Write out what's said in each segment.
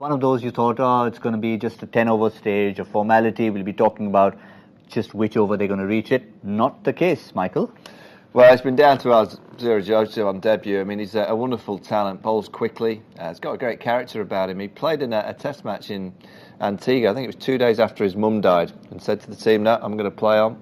One of those you thought, oh, it's going to be just a 10-over stage, a formality. We'll be talking about just which over they're going to reach it. Not the case, Michael. Well, it's been down to Alzarri on debut. I mean, he's a wonderful talent, bowls quickly. He's got a great character about him. He played in a test match in Antigua. I think it was 2 days after his mum died, and said to the team, no, I'm going to play on.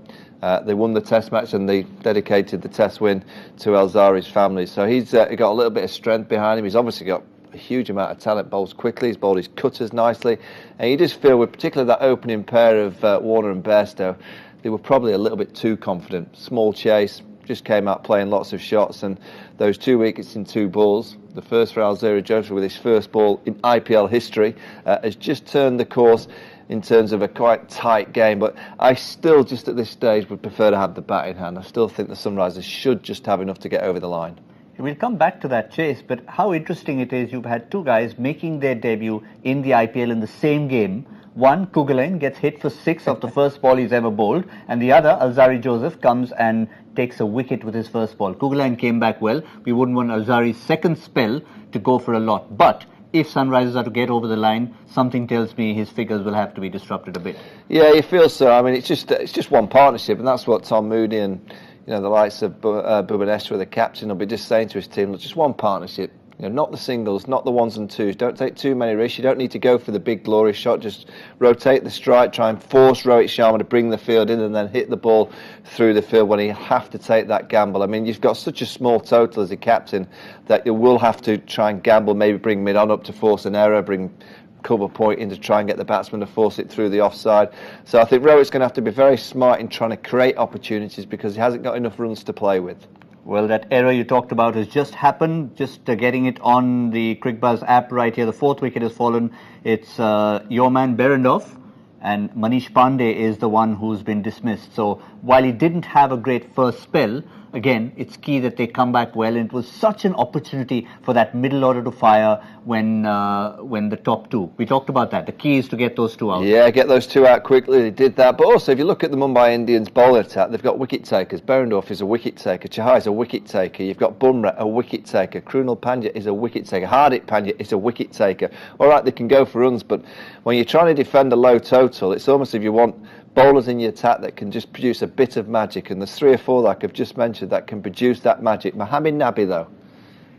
They won the test match and they dedicated the test win to Alzarri's family. So he's got a little bit of strength behind him. He's obviously got a huge amount of talent, bowls quickly, he's bowled his cutters nicely. And you just feel, with particularly that opening pair of Warner and Bairstow, they were probably a little bit too confident. Small chase, just came out playing lots of shots, and those 2 wickets in 2 balls, the first for Alzarri Joseph with his first ball in IPL history, has just turned the course in terms of a quite tight game. But I still, just at this stage, would prefer to have the bat in hand. I still think the Sunrisers should just have enough to get over the line. We'll come back to that, Chase, but how interesting it is you've had 2 guys making their debut in the IPL in the same game. One, Kuggelein, gets hit for 6 off the first ball he's ever bowled, and the other, Alzarri Joseph, comes and takes a wicket with his first ball. Kuggelein came back well. We wouldn't want Alzarri's second spell to go for a lot, but if Sunrisers are to get over the line, something tells me his figures will have to be disrupted a bit. Yeah, you feel so. I mean, it's just one partnership, and that's what Tom Moody and the likes of Bhubaneswar, the captain, will be just saying to his team, look, just one partnership. Not the singles, not the ones and twos. Don't take too many risks. You don't need to go for the big glorious shot. Just rotate the strike, try and force Rohit Sharma to bring the field in and then hit the ball through the field when he have to take that gamble. I mean, you've got such a small total as a captain that you will have to try and gamble, maybe bring mid-on up to force an error, bring cover point in to try and get the batsman to force it through the offside. So I think Rohit's going to have to be very smart in trying to create opportunities because he hasn't got enough runs to play with. Well, that error you talked about has just happened. Just getting it on the CricBuzz app right here. The 4th wicket has fallen. It's your man Behrendorff, and Manish Pandey is the one who's been dismissed. So while he didn't have a great first spell, again, it's key that they come back well. And it was such an opportunity for that middle order to fire when the top 2. We talked about that. The key is to get those 2 out. Yeah, get those 2 out quickly. They did that. But also, if you look at the Mumbai Indians bowler attack, they've got wicket takers. Behrendorff is a wicket taker. Chahar is a wicket taker. You've got Bumrah, a wicket taker. Krunal Pandya is a wicket taker. Hardik Pandya is a wicket taker. All right, they can go for runs, but when you're trying to defend a low total, it's almost if you want bowlers in your attack that can just produce a bit of magic, and there's 3 or 4 like I've just mentioned that can produce that magic. Mohammad Nabi, though,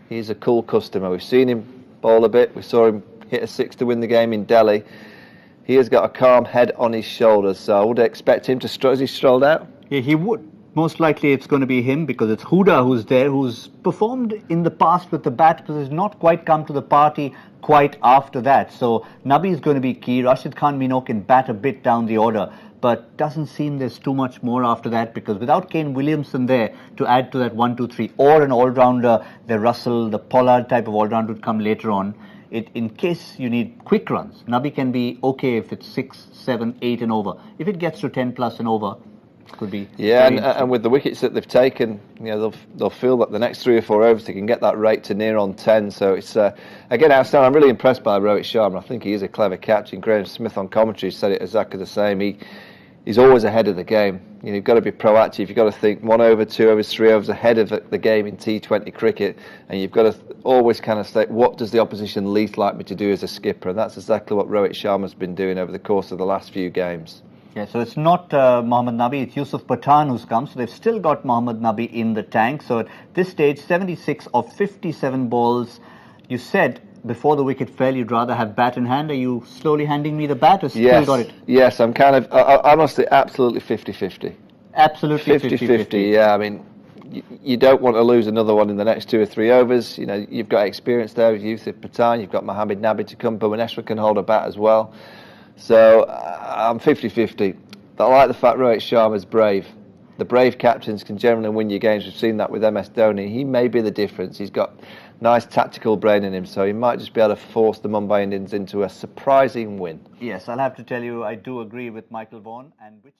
he's a cool customer. We've seen him bowl a bit. We saw him hit a 6 to win the game in Delhi. He has got a calm head on his shoulders, so I would expect him to stroll. Has he strolled out? Yeah, he would. Most likely it's going to be him because it's Huda who's there, who's performed in the past with the bat, but has not quite come to the party quite after that. So Nabi is going to be key. Rashid Khan Mino can bat a bit down the order, but doesn't seem there's too much more after that, because without Kane Williamson there to add to that 1, 2, 3, or an all-rounder, the Russell, the Pollard type of all-rounder would come later on. In case you need quick runs, Nabi can be okay if it's 6, 7, 8 and over. If it gets to 10 plus and over, it could be. Yeah, and with the wickets that they've taken, they'll feel that the next 3 or 4 overs they can get that rate to near on 10. So it's again outstanding. I'm really impressed by Rohit Sharma. I think he is a clever captain. Graham Smith on commentary said it exactly the same. He's always ahead of the game. You've got to be proactive. You've got to think 1 over, 2 overs, 3 overs ahead of the game in T20 cricket, and you've got to always kind of say, what does the opposition least like me to do as a skipper? And that's exactly what Rohit Sharma's been doing over the course of the last few games. Yeah, so it's not Mohammad Nabi, it's Yusuf Pathan who's come. So they've still got Mohammad Nabi in the tank. So at this stage, 76 of 57 balls. You said before the wicket fell, you'd rather have bat in hand. Are you slowly handing me the bat, or still got it? Yes, I'm kind of, honestly, absolutely 50-50. Absolutely 50-50. Yeah, I mean, you don't want to lose another one in the next 2 or 3 overs. You've got experience there with Yusuf Pathan. You've got Mohammad Nabi to come. Bhubaneswar can hold a bat as well. So I'm 50-50. I like the fact Rohit Sharma's brave. The brave captains can generally win your games. We've seen that with MS Dhoni. He may be the difference. He's got nice tactical brain in him, so he might just be able to force the Mumbai Indians into a surprising win. Yes, I'll have to tell you, I do agree with Michael Vaughan. And which